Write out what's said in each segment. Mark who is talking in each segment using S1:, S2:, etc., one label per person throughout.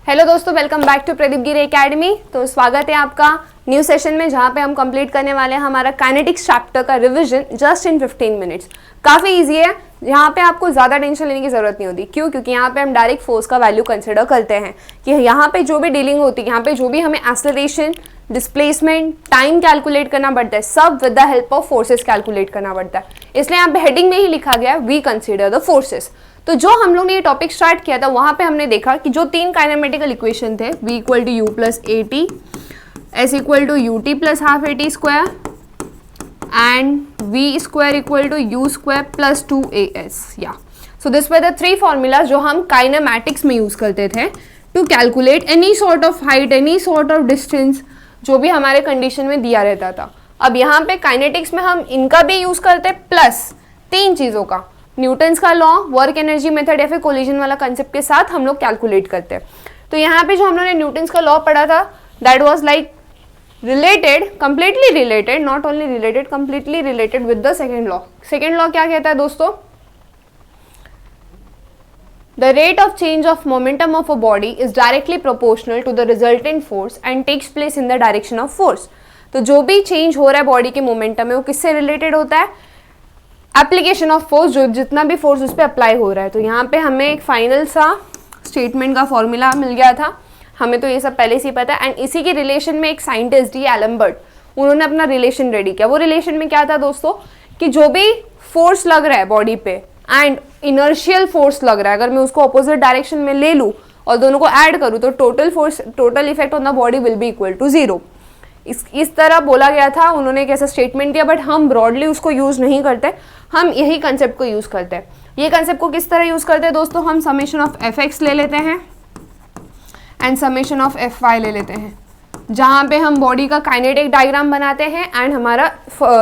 S1: Hello दोस्तों, welcome back to Pradeep Giri academy. तो स्वागत है आपका न्यू सेशन में, जहाँ पे हम कंप्लीट करने वाले हैं हमारा काइनेटिक्स चैप्टर का रिवीजन जस्ट इन 15 मिनट्स। काफ़ी इजी है, यहाँ पे आपको ज़्यादा टेंशन लेने की ज़रूरत नहीं होती। क्यों? क्योंकि यहाँ पे हम डायरेक्ट फोर्स का वैल्यू कंसिडर करते हैं कि यहाँ पे जो भी डीलिंग होती है, यहाँ पे जो भी हमें एक्सेलरेशन, डिस्प्लेसमेंट, टाइम कैलकुलेट करना पड़ता है, सब with the help of forces calculate करना पड़ता है। इसलिए यहाँ पे हेडिंग में ही लिखा गया है वी कंसिडर द फोर्सेस। तो जो हम लोग ने ये टॉपिक स्टार्ट किया था, वहां पे हमने देखा कि जो तीन काइनेमेटिकल इक्वेशन थे, v equal to u plus a t, s equal to u t plus half a t square and v square equal to u square plus 2as। या so this were the three formulas जो हम kinematics में use करते थे to calculate any sort of height, any sort of distance, जो भी हमारे condition में दिया रहता था। अब यहाँ पे काइनेटिक्स में हम इनका भी यूज करते हैं, प्लस तीन चीजों का, न्यूटन्स का लॉ, वर्क एनर्जी मेथड या फिर कोलिजन वाला कंसेप्ट के साथ हम लोग कैलकुलेट करते हैं। तो यहाँ पे जो हम लोगों ने न्यूटन्स का लॉ पढ़ा था, that was like related, completely related, not only related, completely related with the second law. Second law क्या कहता है दोस्तों? The rate of change of momentum of a body is directly proportional to the resultant force and takes place in the direction of force। तो जो भी change हो रहा है बॉडी के मोमेंटम में, वो किससे रिलेटेड होता है? एप्लीकेशन ऑफ फोर्स, जो जितना भी फोर्स उस पर अप्लाई हो रहा है। तो यहाँ पे हमें एक फाइनल सा स्टेटमेंट का फॉर्मूला मिल गया था, हमें तो ये सब पहले से ही पता है। एंड इसी के रिलेशन में एक साइंटिस्ट डी एलम्बर्ट, उन्होंने अपना रिलेशन रेडी किया। वो रिलेशन में क्या था दोस्तों कि जो भी फोर्स लग रहा है बॉडी पे एंड इनर्शियल फोर्स लग रहा है, अगर मैं उसको अपोजिट डायरेक्शन में ले लूँ और दोनों को ऐड करूँ, तो total force, total effect on the body will be equal to 0। इस तरह बोला गया था, उन्होंने एक ऐसा स्टेटमेंट दिया, बट हम ब्रॉडली उसको यूज नहीं करते, हम यही कंसेप्ट को यूज करते हैं। ये कंसेप्ट को किस तरह यूज करते हैं दोस्तों? हम समेशन ऑफ एफ एक्स ले लेते हैं and summation of F y ले लेते हैं, जहाँ पे हम बॉडी का काइनेटिक डायग्राम बनाते हैं एंड हमारा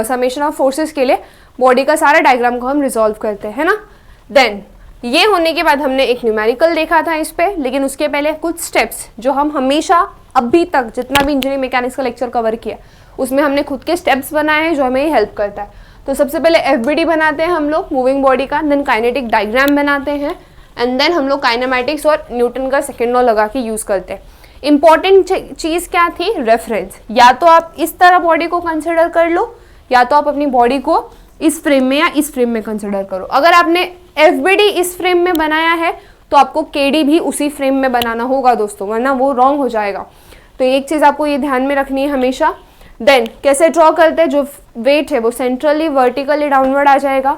S1: समेशन ऑफ फोर्सेस के लिए बॉडी का सारा डायग्राम को हम रिजॉल्व करते हैं ना। देन ये होने के बाद हमने एक न्यूमेरिकल देखा था इस पे, लेकिन उसके पहले कुछ स्टेप्स जो हम हमेशा अभी तक जितना भी इंजीनियरिंग मैकेनिक्स का लेक्चर कवर किया, उसमें हमने खुद के स्टेप्स बनाए हैं जो हमें हेल्प करता है। तो सबसे पहले एफबीडी बनाते हैं हम लोग मूविंग बॉडी का, देन काइनेटिक डायग्राम बनाते हैं एंड देन हम लोग काइनेमैटिक्स और न्यूटन का सेकेंड लॉ लगा के यूज करते हैं। इंपॉर्टेंट चीज क्या थी? रेफरेंस। या तो आप इस तरह बॉडी को कंसिडर कर लो, या तो आप अपनी बॉडी को इस फ्रेम में या इस फ्रेम में कंसिडर करो। अगर आपने एफबीडी इस फ्रेम में बनाया है तो आपको केडी भी उसी फ्रेम में बनाना होगा दोस्तों, वरना वो रॉन्ग हो जाएगा। तो एक चीज आपको ये ध्यान में रखनी है हमेशा। देन कैसे ड्रॉ करते हैं? जो वेट है वो सेंट्रली वर्टिकली डाउनवर्ड आ जाएगा।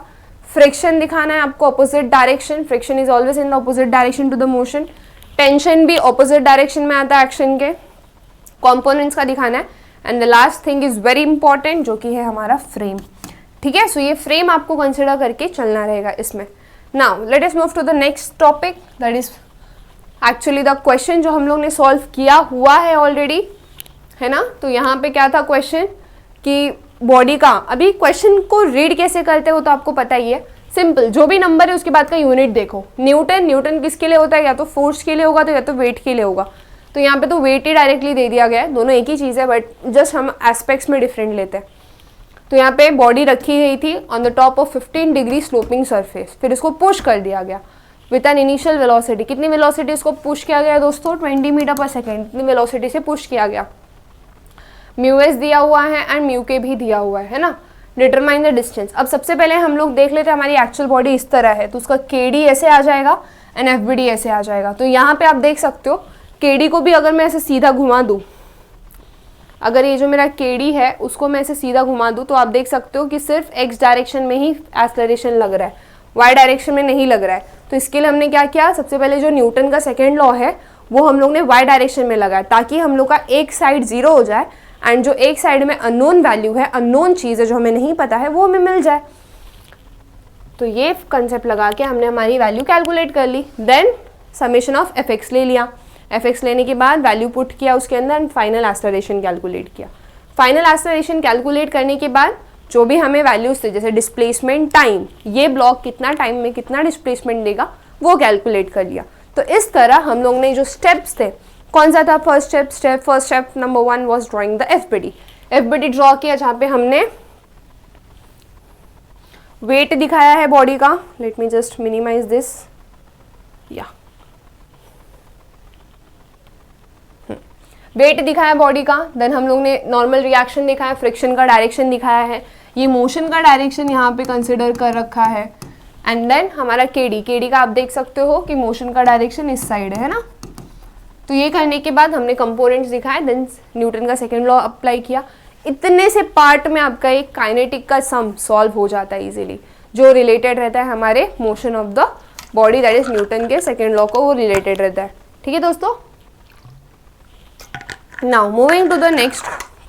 S1: फ्रिक्शन दिखाना है आपको opposite direction, friction is always in the opposite direction to the motion. Tension भी अपोजिट डायरेक्शन में आता है एक्शन के। कॉम्पोनेंट्स का दिखाना है and the last thing is very important, जो कि है हमारा फ्रेम। ठीक है, सो ये फ्रेम आपको कंसिडर करके चलना रहेगा इसमें। Now let us move to the next topic, that is actually the question जो हम लोग ने सॉल्व किया हुआ है ऑलरेडी, है ना। तो यहाँ पे क्या था क्वेश्चन कि बॉडी का, अभी क्वेश्चन को रीड कैसे करते हो तो आपको पता ही है, सिंपल, जो भी नंबर है उसके बाद का यूनिट देखो। न्यूटन, न्यूटन किसके लिए होता है? या तो फोर्स के लिए होगा, तो या तो वेट के लिए होगा। तो यहाँ पे तो वेट ही डायरेक्टली दे दिया गया है, दोनों एक ही चीज़ है, बट जस्ट हम एस्पेक्ट्स में डिफरेंट लेते हैं। तो यहाँ पे बॉडी रखी गई थी on the top of 15 degree sloping surface, फिर इसको पुश कर दिया गया विद एन इनिशियल वेलोसिटी। कितनी वेलोसिटी इसको पुश किया गया दोस्तों? 20 मीटर पर सेकेंड। इतनी वेलोसिटी से पुश किया गया। म्यू एस दिया हुआ है एंड म्यू के भी दिया हुआ है ना। Determine the distance. अब सबसे पहले हम लोग देख लेते हैं, हमारी एक्चुअल बॉडी इस तरह है, तो उसका के डी ऐसे आ जाएगा एंड एफ बी डी ऐसे आ जाएगा। तो यहाँ पे आप देख सकते हो के डी को भी अगर मैं ऐसे सीधा घुमा दूँ, अगर ये जो मेरा के डी है उसको मैं ऐसे सीधा घुमा दूँ, तो आप देख सकते हो कि सिर्फ एक्स डायरेक्शन में ही एक्सेलरेशन लग रहा है, वाई डायरेक्शन में नहीं लग रहा है। तो इसके लिए हमने क्या किया? सबसे पहले जो न्यूटन का सेकेंड लॉ है वो हम लोग ने वाई डायरेक्शन में लगाया, ताकि हम लोग का एक साइड 0 हो जाए एंड जो एक साइड में अननोन वैल्यू है, अननोन चीज़ है जो हमें नहीं पता है, वो हमें मिल जाए। तो ये कंसेप्ट लगा के हमने हमारी वैल्यू कैलकुलेट कर ली। Then summation of F X ले लिया। एफ एक्स लेने के बाद वैल्यू पुट किया उसके अंदर एंड फाइनल एक्सेलरेशन कैलकुलेट किया। फाइनल एक्सेलरेशन कैलकुलेट करने के बाद जो भी हमें वैल्यूज थे, जैसे डिस्प्लेसमेंट, टाइम, ये ब्लॉक कितना टाइम में कितना डिस्प्लेसमेंट देगा, वो कैलकुलेट कर लिया। तो इस तरह हम लोग ने जो स्टेप्स थे, कौन सा था? First step number 1 was drawing the FBD. FBD draw किया, जहाँ पे हमने वेट दिखाया है बॉडी का। Let me just minimize this, या वेट दिखाया बॉडी का, देन हम लोग ने नॉर्मल रिएक्शन दिखाया, फ्रिक्शन का डायरेक्शन दिखाया है, ये मोशन का डायरेक्शन यहाँ पे कंसिडर कर रखा है, एंड देन हमारा केडी का आप देख सकते हो कि मोशन का डायरेक्शन इस साइड है ना। तो ये करने के बाद हमने कंपोनेंट्स दिखाए, देन न्यूटन का सेकेंड लॉ अप्लाई किया। इतने से पार्ट में आपका एक काइनेटिक का सम सॉल्व हो जाता है इजीली, जो रिलेटेड रहता है हमारे motion of the body, that is Newton के सेकेंड लॉ को वो रिलेटेड रहता है। ठीक है दोस्तों, now moving to the next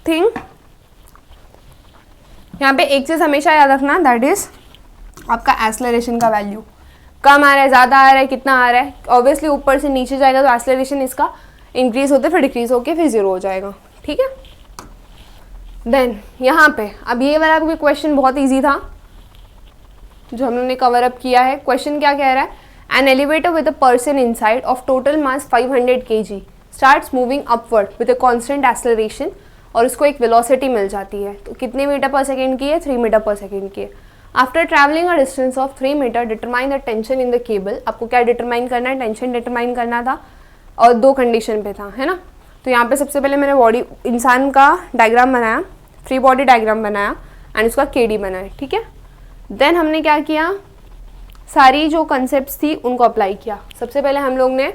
S1: thing. यहाँ पे एक चीज हमेशा याद रखना, दैट इज आपका एक्सेलरेशन का वैल्यू कम आ रहा है, ज़्यादा आ रहा है, कितना आ रहा है। ऑब्वियसली ऊपर से नीचे जाएगा तो एक्सेलरेशन इसका इंक्रीज होते फिर डिक्रीज होके फिर जीरो हो जाएगा। ठीक है, देन यहाँ पे अब ये वाला भी क्वेश्चन बहुत इजी था जो हम लोगों ने कवर अप किया है। क्वेश्चन क्या कह रहा है, an elevator with a person inside of total mass 500 kg starts moving upward with a constant acceleration, और उसको एक वेलोसिटी मिल जाती है। तो कितने मीटर पर सेकेंड की है, 3 मीटर पर सेकेंड की है। After travelling a distance of 3 metre determine the tension in the cable. आपको क्या डिटरमाइन करना है, टेंशन डिटरमाइन करना था, और 2 कंडीशन पे था, है ना। तो यहाँ पे सबसे पहले मैंने बॉडी इंसान का डायग्राम बनाया, फ्री बॉडी डायग्राम बनाया, एंड उसका केडी बनाया। ठीक है, देन हमने क्या किया, सारी जो कंसेप्ट्स थी उनको अप्लाई किया। सबसे पहले हम लोग ने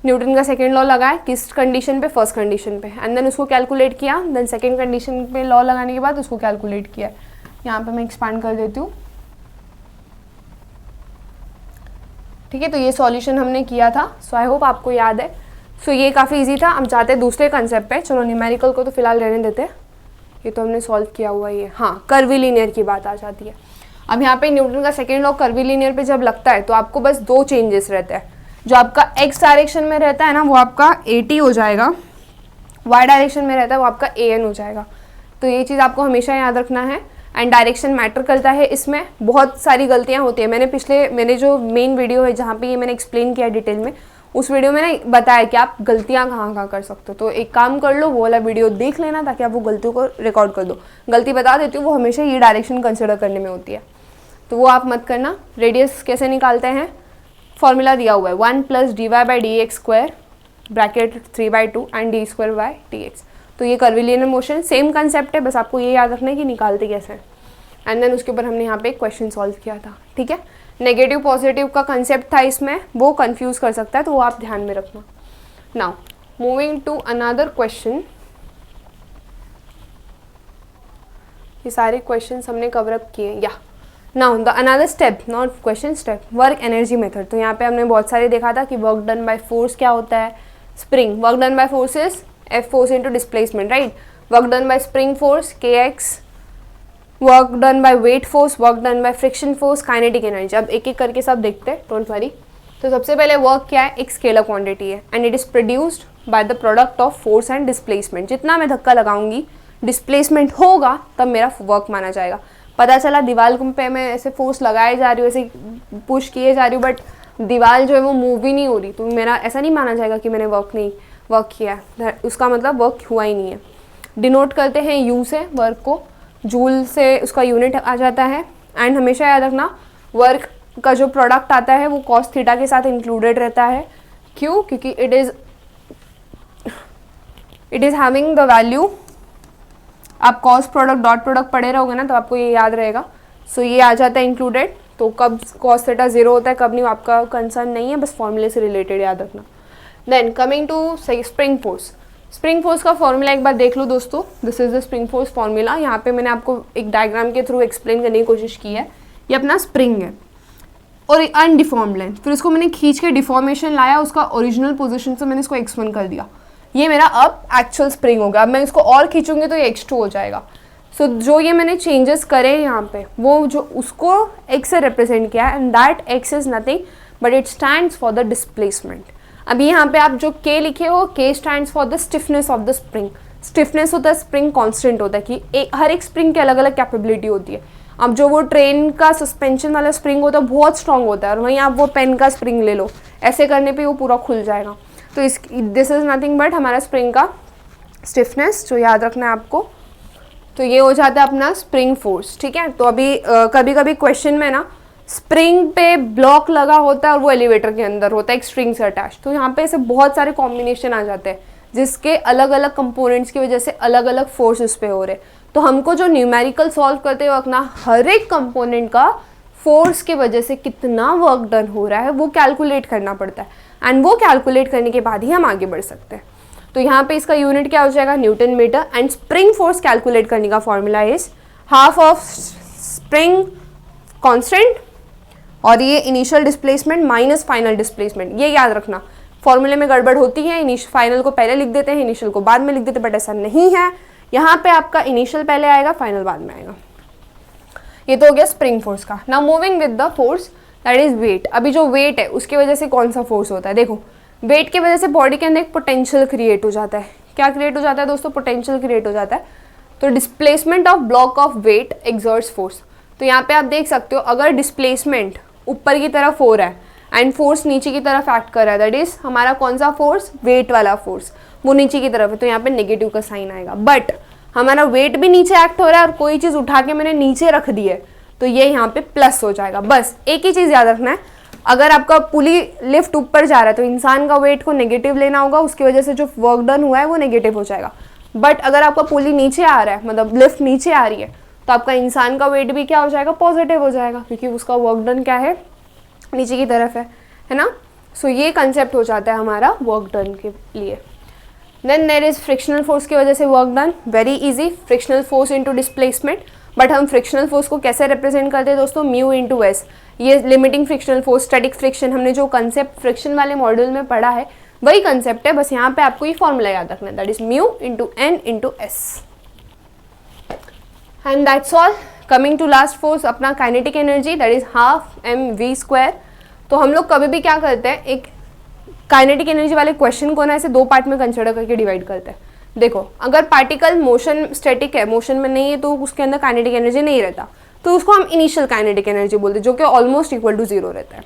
S1: न्यूटन का सेकेंड लॉ लगाया, किस कंडीशन पे, फर्स्ट कंडीशन पे, एंड देन उसको कैलकुलेट किया। देन सेकेंड कंडीशन पे लॉ लगाने के बाद उसको कैलकुलेट किया। यहाँ पे मैं एक्सपांड कर देती हूँ। ठीक है, तो ये सॉल्यूशन हमने किया था। सो आई होप आपको याद है। सो ये काफ़ी इजी था। हम चाहते हैं दूसरे कंसेप्ट पे, चलो न्यूमेरिकल को तो फिलहाल रहने देते हैं, ये तो हमने सॉल्व किया हुआ है। हाँ, कर्वीलिनियर की बात आ जाती है। अब यहाँ पे न्यूटन का सेकेंड लॉ कर्वीलिनियर पे जब लगता है तो आपको बस 2 चेंजेस रहते हैं। जो आपका एक्स डायरेक्शन में रहता है ना वो आपका AT हो जाएगा, वाई डायरेक्शन में रहता है वो आपका AN हो जाएगा। तो ये चीज़ आपको हमेशा याद रखना है। एंड डायरेक्शन मैटर करता है, इसमें बहुत सारी गलतियाँ होती हैं। मैंने जो मेन वीडियो है जहाँ पे ये मैंने एक्सप्लेन किया डिटेल में, उस वीडियो में ना बताया कि आप गलतियाँ कहाँ कहाँ कर सकते हो। तो एक काम कर लो, वो वाला वीडियो देख लेना ताकि आप वो गलतियों को रिकॉर्ड कर दो। गलती बता देती हूँ, वो हमेशा ये डायरेक्शन कंसिडर करने में होती है, तो वो आप मत करना। रेडियस कैसे निकालते हैं, फॉर्मूला दिया हुआ है 1 + dy/dx² ब्रैकेट 3/2 एंड d²/dx। तो ये कर्वीलिनियर मोशन सेम कंसेप्ट है, बस आपको ये याद रखना है कि निकालते कैसे हैं। एंड देन उसके ऊपर हमने यहाँ पे एक क्वेश्चन सॉल्व किया था। ठीक है, नेगेटिव पॉजिटिव का कंसेप्ट था इसमें, वो कंफ्यूज कर सकता है, तो वो आप ध्यान में रखना। Now moving to another question. ये सारे क्वेश्चंस हमने कवर अप किए। या now the another step, not question, step, work energy method. तो यहाँ पे हमने बहुत सारे देखा था कि वर्क डन बाय फोर्स क्या होता है। Spring, work done by force is F force into displacement, right. Work done bye spring force KX, work done by weight force, work done by friction force, kinetic energy. अब एक एक करके सब देखते हैं, डोंट वरी। तो सबसे पहले वर्क क्या है, एक स्केलर क्वांटिटी है, and it is produced by the product of force and displacement. जितना मैं धक्का लगाऊंगी डिस्प्लेसमेंट होगा तब मेरा वर्क माना जाएगा। पता चला दीवार पे मैं ऐसे फोर्स लगाए जा रही हूँ, ऐसे पुश किए जा रही हूँ, बट दीवार जो है वो मूव ही नहीं हो रही, तो मेरा ऐसा नहीं माना जाएगा कि मैंने वर्क किया, उसका मतलब वर्क हुआ ही नहीं है। डिनोट करते हैं U से वर्क को, जूल से उसका यूनिट आ जाता है। एंड हमेशा याद रखना वर्क का जो प्रोडक्ट आता है वो cos थीटा के साथ इंक्लूडेड रहता है। क्यों? क्योंकि it is having the value, आप कॉस प्रोडक्ट डॉट प्रोडक्ट पढ़े रहोगे ना तो आपको ये याद रहेगा। सो ये आ जाता है इंक्लूडेड, तो कब cos थीटा 0 होता है कब नहीं आपका कंसर्न नहीं है, बस फॉर्मूले से रिलेटेड याद रखना। Then coming to spring force. Spring force का फॉर्मूला एक बार देख लो दोस्तों, this is the spring force formula. यहाँ पे मैंने आपको एक डायग्राम के थ्रू एक्सप्लेन करने की कोशिश की है। ये अपना स्प्रिंग है और अनडिफॉर्म्ड लेंथ, फिर इसको मैंने खींच के डिफॉर्मेशन लाया, उसका ओरिजिनल पोजीशन से मैंने इसको x1 कर दिया। ये मेरा अब एक्चुअल स्प्रिंग होगा। अब मैं इसको और खींचूंगी तो ये x2 हो जाएगा। सो जो ये मैंने चेंजेस करे यहाँ पे वो जो उसको x से रिप्रेजेंट किया है, and that x is nothing but it stands for the displacement. अभी यहाँ पे आप जो k लिखे हो, k stands for the stiffness of the spring. Stiffness होता है स्प्रिंग कांस्टेंट होता है कि हर एक स्प्रिंग की अलग अलग कैपेबिलिटी होती है। अब जो वो ट्रेन का सस्पेंशन वाला स्प्रिंग होता है बहुत स्ट्रांग होता है, और वहीं आप वो पेन का स्प्रिंग ले लो, ऐसे करने पे वो पूरा खुल जाएगा। तो दिस इज नथिंग बट हमारा स्प्रिंग का स्टिफनेस, जो याद रखना है आपको। तो ये हो जाता है अपना स्प्रिंग फोर्स। ठीक है, तो अभी कभी कभी क्वेश्चन में ना स्प्रिंग पे ब्लॉक लगा होता है और वो एलिवेटर के अंदर होता है एक स्ट्रिंग से अटैच, तो यहाँ पे ऐसे बहुत सारे कॉम्बिनेशन आ जाते हैं। जिसके अलग अलग कंपोनेंट्स की वजह से अलग अलग फोर्स उस पर हो रहे। तो हमको जो न्यूमेरिकल सॉल्व करते वक्त ना हर एक कंपोनेंट का फोर्स की वजह से कितना वर्क डन हो रहा है वो कैलकुलेट करना पड़ता है, एंड वो कैलकुलेट करने के बाद ही हम आगे बढ़ सकते हैं। तो यहाँ पे इसका यूनिट क्या हो जाएगा, newton metre. And spring force calculate करने का formula is half of spring constant और ये initial displacement minus final displacement. ये याद रखना, फॉर्मूले में गड़बड़ होती है, फाइनल को पहले लिख देते हैं, इनिशियल को बाद में लिख देते हैं, बट ऐसा नहीं है। यहाँ पे आपका इनिशियल पहले आएगा, फाइनल बाद में आएगा। ये तो हो गया स्प्रिंग फोर्स का। Now moving with the force that is weight. अभी जो वेट है उसकी वजह से कौन सा फोर्स होता है, देखो वेट की वजह से बॉडी के अंदर एक पोटेंशियल क्रिएट हो जाता है। क्या क्रिएट हो जाता है दोस्तों, पोटेंशियल क्रिएट हो जाता है। तो displacement of block of weight exerts force. तो यहाँ पे आप देख सकते हो अगर डिस्प्लेसमेंट ऊपर की तरफ हो रहा है एंड फोर्स नीचे की तरफ एक्ट कर रहा है, दैट इज हमारा कौन सा फोर्स, वेट वाला फोर्स, वो नीचे की तरफ है, तो यहाँ पे नेगेटिव का साइन आएगा। बट हमारा वेट भी नीचे एक्ट हो रहा है और कोई चीज़ उठा के मैंने नीचे रख दी है, तो ये यहाँ पे प्लस हो जाएगा। बस एक ही चीज़ याद रखना है, अगर आपका पुली लिफ्ट ऊपर जा रहा है तो इंसान का वेट को नेगेटिव लेना होगा, उसकी वजह से जो वर्क डन हुआ है वो नेगेटिव हो जाएगा। बट अगर आपका पुली नीचे आ रहा है, मतलब लिफ्ट नीचे आ रही है, तो आपका इंसान का वेट भी क्या हो जाएगा, पॉजिटिव हो जाएगा, क्योंकि उसका वर्क डन क्या है, नीचे की तरफ है ना। सो ये कंसेप्ट हो जाता है हमारा वर्क डन के लिए। Then there is frictional force की वजह से work done, very easy, frictional force into displacement. But हम फ्रिक्शनल फोर्स को कैसे रिप्रेजेंट करते हैं दोस्तों, म्यू इंटू एस। ये limiting frictional force, static friction, हमने जो कंसेप्ट फ्रिक्शन वाले मॉड्यूल में पढ़ा है वही कंसेप्ट है, बस यहाँ पे आपको ये फॉर्मूला याद रखना है, that is mu into N into S. And that's all. Coming to last force, अपना kinetic energy, that is half M V square. तो हम लोग कभी भी क्या करते हैं, एक काइनेटिक एनर्जी वाले क्वेश्चन को ना ऐसे दो पार्ट में कंसिडर करके डिवाइड करते हैं। देखो अगर पार्टिकल मोशन स्टैटिक है, मोशन में नहीं है, तो उसके अंदर काइनेटिक एनर्जी नहीं रहता, तो उसको हम इनिशियल काइनेटिक एनर्जी बोलते हैं, जो कि ऑलमोस्ट इक्वल टू 0 रहता है।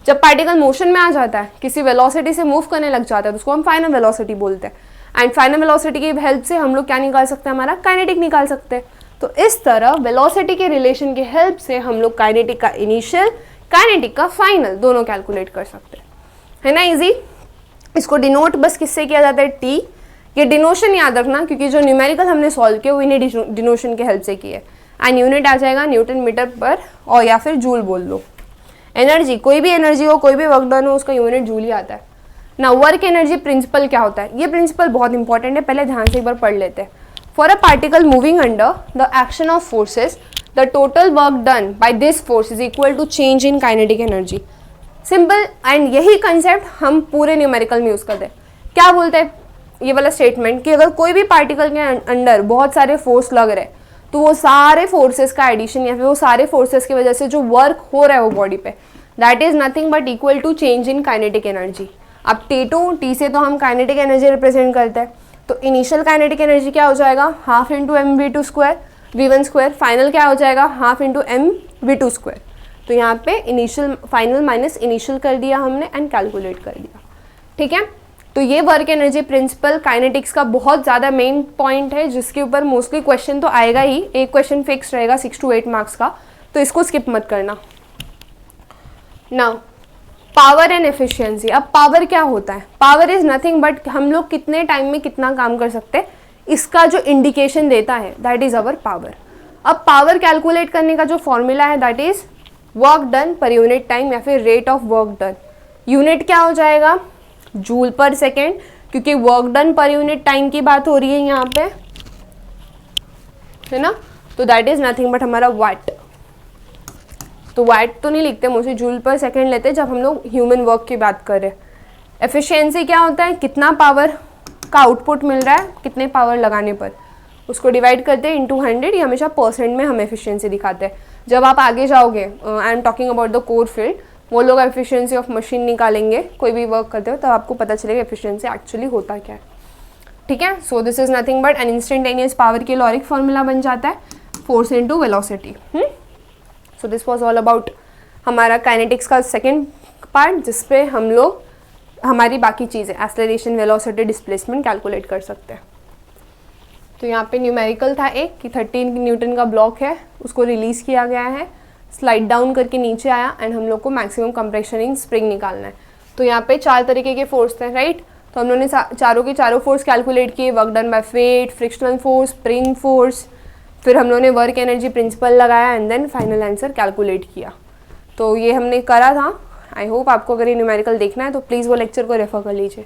S1: जब पार्टिकल मोशन में आ जाता है, किसी वेलोसिटी से मूव करने लग जाता है, तो उसको हम फाइनल वेलोसिटी बोलते हैं। एंड फाइनल वेलोसिटी की हेल्प से हम लोग क्या निकाल सकते हैं, हमारा काइनेटिक निकाल सकते हैं। तो इस तरह वेलोसिटी के रिलेशन की हेल्प से हम लोग काइनेटिक का इनिशियल, काइनेटिक का फाइनल दोनों कैलकुलेट कर सकते हैं, है ना, इजी। इसको डिनोट बस किससे किया जाता है, टी। ये डिनोशन याद रखना, क्योंकि जो न्यूमेरिकल हमने सॉल्व किया वो इन्हें डिनोशन की हेल्प से किया है। एंड यूनिट आ जाएगा न्यूटन मीटर पर, और या फिर जूल बोल लो। एनर्जी, कोई भी एनर्जी हो, कोई भी वर्क डन हो, उसका यूनिट जूल ही आता है ना। वर्क एनर्जी प्रिंसिपल क्या होता है, ये प्रिंसिपल बहुत इंपॉर्टेंट है, पहले ध्यान से एक बार पढ़ लेते हैं। For a particle moving under the action of forces, the total work done by this force is equal to change in kinetic energy. Simple. And यही कंसेप्ट हम पूरे न्यूमेरिकल में यूज करते हैं। क्या बोलते हैं ये वाला स्टेटमेंट, कि अगर कोई भी पार्टिकल के अंदर बहुत सारे फोर्स लग रहे हैं, तो वो सारे फोर्सेस का एडिशन या फिर वो सारे फोर्सेस की वजह से जो वर्क हो रहा है वो बॉडी पे, that is nothing but equal to change in kinetic energy. अब T2, टी से तो हम काइनेटिक एनर्जी रिप्रेजेंट करते हैं, तो इनिशियल काइनेटिक एनर्जी क्या हो जाएगा, half into m v two square v one square. Final क्या हो जाएगा, half into m v two square. तो यहाँ पे इनिशियल, फाइनल माइनस इनिशियल कर दिया हमने एंड कैलकुलेट कर दिया, ठीक है। तो ये वर्क एनर्जी प्रिंसिपल काइनेटिक्स का बहुत ज़्यादा मेन पॉइंट है, जिसके ऊपर मोस्टली क्वेश्चन तो आएगा ही। एक क्वेश्चन फिक्स रहेगा 6 to 8 मार्क्स का, तो इसको स्किप मत करना। Now power and efficiency. अब पावर क्या होता है, पावर इज नथिंग बट हम लोग कितने टाइम में कितना काम कर सकते हैं, इसका जो इंडिकेशन देता है, दैट इज अवर पावर। अब पावर कैलकुलेट करने का जो फॉर्मूला है, that is work done per unit time या फिर rate of work done. Unit क्या हो जाएगा, जूल पर सेकेंड, क्योंकि work done per unit time की बात हो रही है यहाँ पे, है ना। तो दैट इज नथिंग बट हमारा वाट। तो वाट तो नहीं लिखते, मुझे जूल पर सेकेंड लेते जब हम लोग ह्यूमन वर्क की बात कर रहे हैं। एफिशिएंसी क्या होता है, कितना पावर का आउटपुट मिल रहा है कितने पावर लगाने पर, उसको डिवाइड करते हैं इंटू 100। ये हमेशा परसेंट में हम एफिशिएंसी दिखाते हैं। जब आप आगे जाओगे, I am talking about the core field, वो लोग एफिशिएंसी ऑफ मशीन निकालेंगे, कोई भी वर्क करते हो, तब आपको पता चलेगा एफिशिएंसी एक्चुअली होता क्या है, ठीक है। So this is nothing but an instantaneous power के लॉरिक फॉर्मूला बन जाता है, force into velocity. So this was all about हमारा काइनेटिक्स का सेकेंड पार्ट, जिसपे हम लोग हमारी बाकी चीज़ें एक्सेलरेशन, वेलोसिटी, डिस्प्लेसमेंट कैलकुलेट कर सकते हैं। तो यहाँ पे न्यूमेरिकल था एक कि 13 न्यूटन का ब्लॉक है, उसको रिलीज़ किया गया है, स्लाइड डाउन करके नीचे आया एंड हम लोग को मैक्सिमम कंप्रेशन इन स्प्रिंग निकालना है। तो यहाँ पे 4 तरीके के फोर्स थे, राइट। तो हम लोगों ने चारों के चारों फोर्स कैलकुलेट किए, work done by weight, frictional force, spring force, फिर हम लोगों ने वर्क एनर्जी प्रिंसिपल लगाया and then final answer calculate किया। तो ये हमने करा था। आई होप आपको अगर ये न्यूमेरिकल देखना है तो प्लीज़ वो लेक्चर को रेफर कर लीजिए।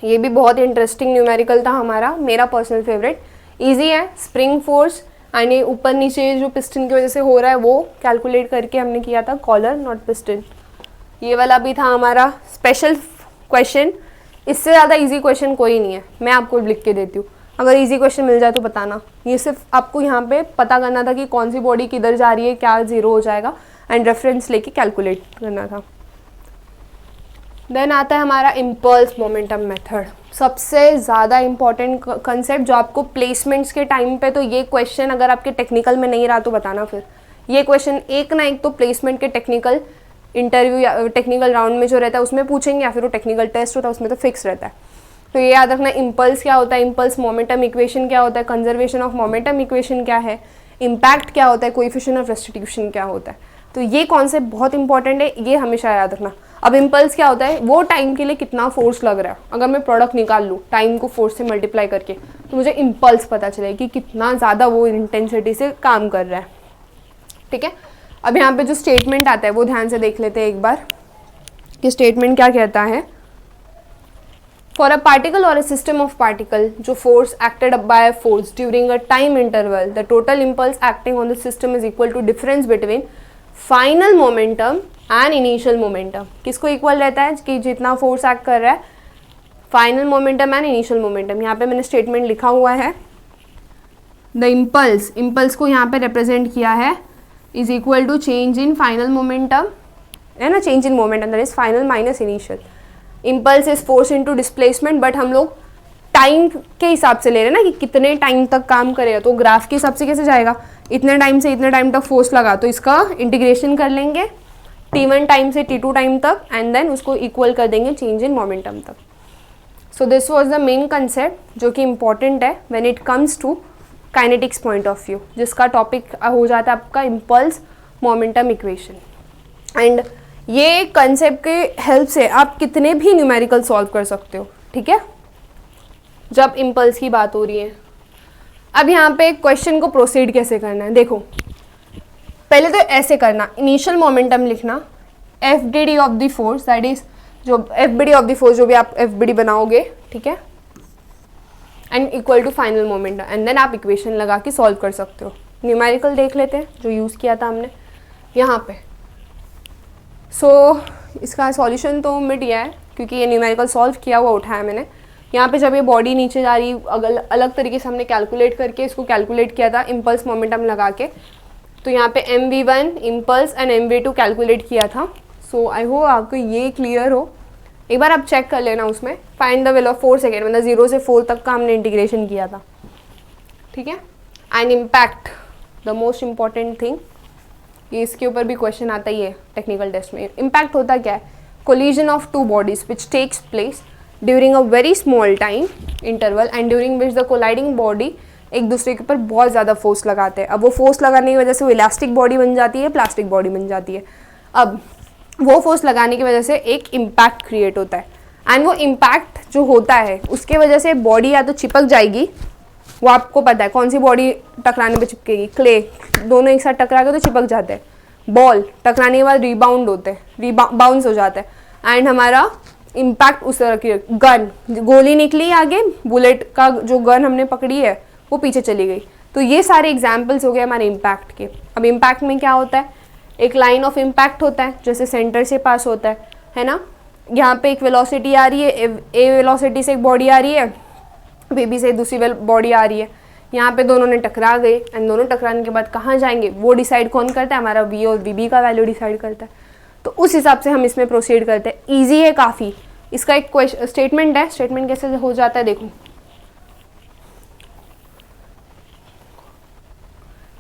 S1: ये भी बहुत इंटरेस्टिंग न्यूमेरिकल था हमारा, मेरा पर्सनल फेवरेट। इजी है, स्प्रिंग फोर्स एंड ये ऊपर नीचे जो पिस्टन की वजह से हो रहा है वो कैलकुलेट करके हमने किया था, कॉलर नॉट पिस्टन। ये वाला भी था हमारा स्पेशल क्वेश्चन। इससे ज़्यादा इजी क्वेश्चन कोई नहीं है, मैं आपको लिख के देती हूँ, अगर इजी क्वेश्चन मिल जाए तो बताना। ये सिर्फ आपको यहाँ पे पता करना था कि कौन सी बॉडी किधर जा रही है, क्या जीरो हो जाएगा एंड रेफरेंस लेके कैलकुलेट करना था। देन आता है हमारा इम्पल्स मोमेंटम मेथड, सबसे ज़्यादा इम्पॉर्टेंट कंसेप्ट जो आपको प्लेसमेंट्स के टाइम पे, तो ये क्वेश्चन अगर आपके टेक्निकल में नहीं रहा तो बताना फिर। ये क्वेश्चन एक ना एक तो प्लेसमेंट के टेक्निकल इंटरव्यू या टेक्निकल राउंड में जो रहता है उसमें पूछेंगे, या फिर वो टेक्निकल टेस्ट होता है उसमें तो फिक्स रहता है। तो ये याद रखना, इम्पल्स क्या होता है, इम्पल्स मोमेंटम इक्वेशन क्या होता है, कंजर्वेशन ऑफ मोमेंटम इक्वेशन क्या है, इम्पैक्ट क्या होता है, कोएफिशिएंट ऑफ रेस्टिट्यूशन क्या होता है। तो ये कॉन्सेप्ट बहुत इंपॉर्टेंट है, ये हमेशा याद रखना। अब इम्पल्स क्या होता है, वो टाइम के लिए कितना फोर्स लग रहा है। अगर मैं प्रोडक्ट निकाल लूँ टाइम को फोर्स से मल्टीप्लाई करके तो मुझे इम्पल्स पता चले कि कितना ज़्यादा वो इंटेंसिटी से काम कर रहा है। ठीक है, अब यहाँ पे जो स्टेटमेंट आता है वो ध्यान से देख लेते हैं एक बार कि स्टेटमेंट क्या कहता है। फॉर अ पार्टिकल और अ सिस्टम ऑफ पार्टिकल जो force acted by a force during a time interval, the total impulse acting on the system is equal to difference between final momentum and initial momentum. किसको equal रहता है कि जितना force act कर रहा है, final momentum and initial momentum. यहाँ पे मैंने स्टेटमेंट लिखा हुआ है, द इम्पल्स को यहाँ पे रिप्रेजेंट किया है is equal to change in final momentum, है ना, change in momentum that is final minus initial. Impulse is force into displacement, but हम लोग टाइम के हिसाब से ले रहे हैं ना कि कितने टाइम तक काम करेगा, तो ग्राफ के हिसाब से कैसे जाएगा, इतने टाइम से इतने टाइम तक फोर्स लगा तो इसका इंटीग्रेशन कर लेंगे t1 टाइम से t2 टाइम तक एंड देन उसको इक्वल कर देंगे चेंज इन मोमेंटम तक। So this was the main concept जो कि इम्पॉर्टेंट है when it comes to kinetics point of view, जिसका टॉपिक हो जाता है आपका इम्पल्स मोमेंटम इक्वेशन। एंड ये कंसेप्ट के हेल्प से आप कितने भी न्यूमेरिकल सॉल्व कर सकते हो। ठीक है, जब इम्पल्स की बात हो रही है। अब यहाँ पे क्वेश्चन को प्रोसीड कैसे करना है, देखो पहले तो ऐसे करना, इनिशियल मोमेंटम लिखना, F B D of the force, that is जो F B D of the force जो भी आप एफ बी डी बनाओगे, ठीक है, and equal to final momentum and then आप इक्वेशन लगा के सॉल्व कर सकते हो। न्यूमेरिकल देख लेते हैं जो यूज़ किया था हमने यहाँ पे। सो इसका सॉल्यूशन तो मिट गया है क्योंकि ये न्यूमेरिकल सॉल्व किया हुआ उठाया मैंने। यहाँ पे जब ये बॉडी नीचे जा रही, अलग तरीके से हमने कैलकुलेट करके इसको कैलकुलेट किया था इम्पल्स मोमेंटम लगा के। तो यहाँ पे mv1 impulse and mv2 calculate किया था। सो आई होप आपको ये क्लियर हो। एक बार आप चेक कर लेना उसमें, find the value of 4 second, मतलब 0 से 4 तक का हमने इंटीग्रेशन किया था। ठीक है, and impact the most important thing, ये इसके ऊपर भी क्वेश्चन आता ही है टेक्निकल टेस्ट में। इम्पैक्ट होता क्या है, collision of two bodies which takes place during a very small time interval and during which the colliding body एक दूसरे के ऊपर बहुत ज़्यादा फोर्स लगाते हैं। अब वो फोर्स लगाने की वजह से वो इलास्टिक बॉडी बन जाती है, प्लास्टिक बॉडी बन जाती है। अब वो फोर्स लगाने की वजह से एक इम्पैक्ट क्रिएट होता है एंड वो इम्पैक्ट जो होता है उसके वजह से बॉडी या तो चिपक जाएगी, वो आपको पता है कौन सी बॉडी टकराने पे चिपकेगी, क्ले, दोनों एक साथ टकरा के तो चिपक जाते हैं। बॉल टकराने के बाद रिबाउंड होते हैं, बाउंस हो जाता है एंड हमारा इम्पैक्ट उस तरह की, गन, गोली निकली आगे, बुलेट का जो गन हमने पकड़ी है वो पीछे चली गई। तो ये सारे एग्जाम्पल्स हो गए हमारे इम्पैक्ट के। अब इम्पैक्ट में क्या होता है, एक लाइन ऑफ इम्पैक्ट होता है जैसे सेंटर से पास होता है ना। यहाँ पे एक वेलोसिटी आ रही है, ए वेलोसिटी से एक बॉडी आ रही है, बी बी से दूसरी बॉडी आ रही है। यहाँ पे दोनों ने टकरा गए एंड दोनों टकराने के बाद कहाँ जाएंगे वो डिसाइड कौन करता है, हमारा वी और वी बी का वैल्यू डिसाइड करता है। तो उस हिसाब से हम इसमें प्रोसीड करते हैं। ईजी है काफ़ी। इसका एक स्टेटमेंट है, स्टेटमेंट कैसे हो जाता है देखो।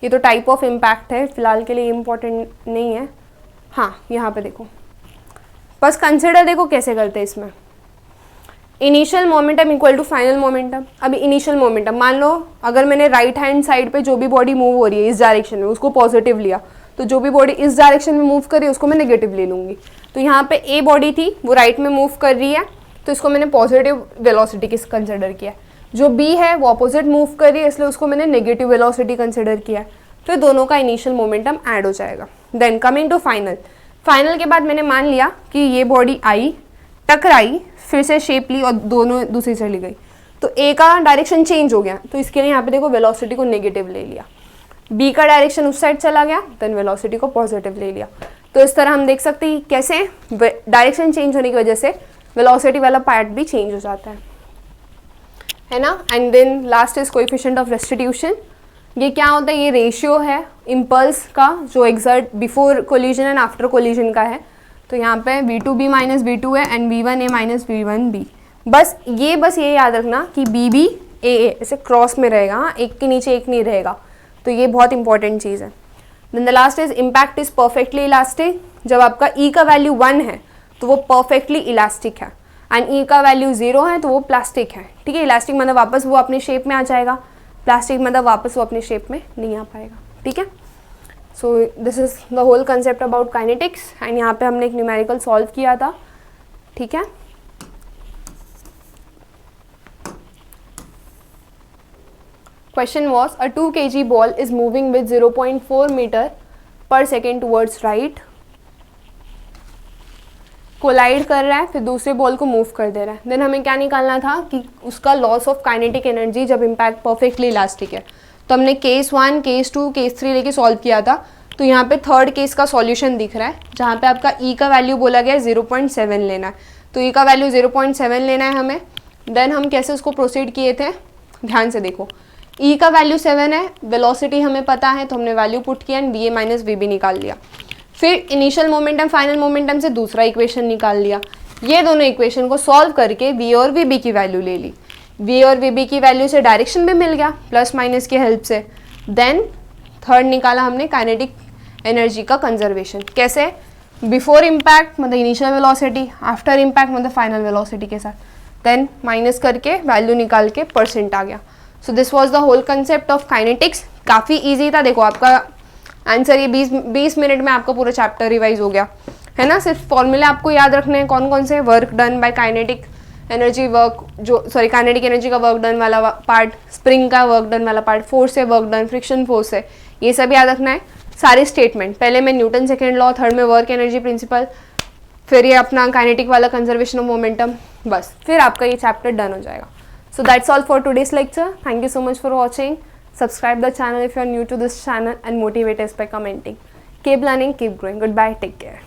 S1: ये तो टाइप ऑफ इम्पैक्ट है, फिलहाल के लिए इम्पोर्टेंट नहीं है। हाँ, यहाँ पे देखो, बस कंसिडर देखो कैसे करते हैं इसमें। Initial momentum equal to final momentum. अभी इनिशियल मोमेंटम मान लो अगर मैंने राइट हैंड साइड पे जो भी बॉडी मूव हो रही है इस डायरेक्शन में उसको पॉजिटिव लिया, तो जो भी बॉडी इस डायरेक्शन में मूव कर रही है उसको मैं नेगेटिव ले लूँगी। तो यहाँ पे ए बॉडी थी वो राइट में मूव कर रही है, तो इसको मैंने पॉजिटिव वेलोसिटी की कंसिडर किया। जो बी है वो अपोजिट मूव कर रही है, इसलिए उसको मैंने नेगेटिव वेलोसिटी कंसिडर किया। फिर दोनों का इनिशियल मोमेंटम ऐड हो जाएगा। Then coming to final, final के बाद मैंने मान लिया कि ये बॉडी आई, टकराई, फिर से शेप ली और दोनों दूसरी चली गई, तो ए का डायरेक्शन चेंज हो गया, तो इसके लिए यहाँ पे देखो वेलोसिटी को नेगेटिव ले लिया। बी का डायरेक्शन उस साइड चला गया, देन वेलोसिटी को पॉजिटिव ले लिया। तो इस तरह हम देख सकते हैं कैसे डायरेक्शन चेंज होने की वजह से वेलोसिटी वाला पार्ट भी चेंज हो जाता है ना। And then last is coefficient of restitution. ये क्या होता है, ये रेशियो है इम्पल्स का जो exert before collision and after collision का है। तो यहाँ पे v2b माइनस v2 है एंड v1a माइनस v1b। बस ये याद रखना कि bb a ऐसे क्रॉस में रहेगा, हाँ, एक के नीचे एक नहीं रहेगा, तो ये बहुत इंपॉर्टेंट चीज़ है। Then the last is impact is perfectly elastic. जब आपका e का वैल्यू 1 है तो वो परफेक्टली इलास्टिक है, एंड e का वैल्यू 0 है तो वो प्लास्टिक है, ठीक है। इलास्टिक मतलब वापस वो अपने शेप में आ जाएगा, प्लास्टिक मतलब वापस वो अपने शेप में नहीं आ पाएगा, ठीक है। So this is the whole concept about kinetics, and यहाँ पे हमने एक न्यूमेरिकल सॉल्व किया था, ठीक है। Question was a 2 kg ball is moving with 0.4 meter per second towards right. Collide कर रहा है, फिर दूसरे बॉल को मूव कर दे रहा है। देन हमें क्या निकालना था कि उसका लॉस ऑफ काइनेटिक एनर्जी जब इम्पैक्ट परफेक्टली इलास्टिक है। तो हमने केस 1, केस 2, केस 3 लेके सॉल्व किया था। तो यहाँ पे थर्ड केस का सॉल्यूशन दिख रहा है, जहाँ पे आपका ई का वैल्यू बोला गया है 0.7 लेना है। तो ई का वैल्यू 0.7 लेना है हमें। देन हम कैसे उसको प्रोसीड किए थे, ध्यान से देखो। ई का वैल्यू 7 है, वेलोसिटी हमें पता है तो हमने वैल्यू पुट किया एंड va माइनस वीबी निकाल लिया। फिर इनिशियल मोमेंटम फाइनल मोमेंटम से दूसरा इक्वेशन निकाल लिया। ये दोनों इक्वेशन को सॉल्व करके v और vb की वैल्यू ले ली। v और vb की वैल्यू से डायरेक्शन भी मिल गया प्लस माइनस की हेल्प से। देन थर्ड निकाला हमने काइनेटिक एनर्जी का कंजर्वेशन। कैसे, बिफोर इम्पैक्ट मतलब इनिशियल वेलोसिटी, आफ्टर इम्पैक्ट मतलब फाइनल वेलोसिटी के साथ, देन माइनस करके वैल्यू निकाल के परसेंट आ गया। So this was the whole concept of kinetics. काफ़ी ईजी था। देखो आपका आंसर ये 20 मिनट में आपका पूरा चैप्टर रिवाइज हो गया है ना। सिर्फ फॉर्मूले आपको याद रखने हैं कौन कौन से, work done bye kinetic energy work, जो सॉरी काइनेटिक एनर्जी का वर्क डन वाला पार्ट, स्प्रिंग का वर्क डन वाला पार्ट, फोर्स से वर्क डन, फ्रिक्शन फोर्स है, ये सब याद रखना है। सारे स्टेटमेंट, पहले में न्यूटन सेकेंड लॉ, थर्ड में वर्क एनर्जी प्रिंसिपल, फिर ये अपना काइनेटिक वाला कंजर्वेशन ऑफ मोमेंटम, बस फिर आपका ये चैप्टर डन हो जाएगा। So that's all for today's lecture. Thank you so much for watching. Subscribe the channel if you are new to this channel and motivate us by commenting. Keep learning, keep growing. Goodbye, take care.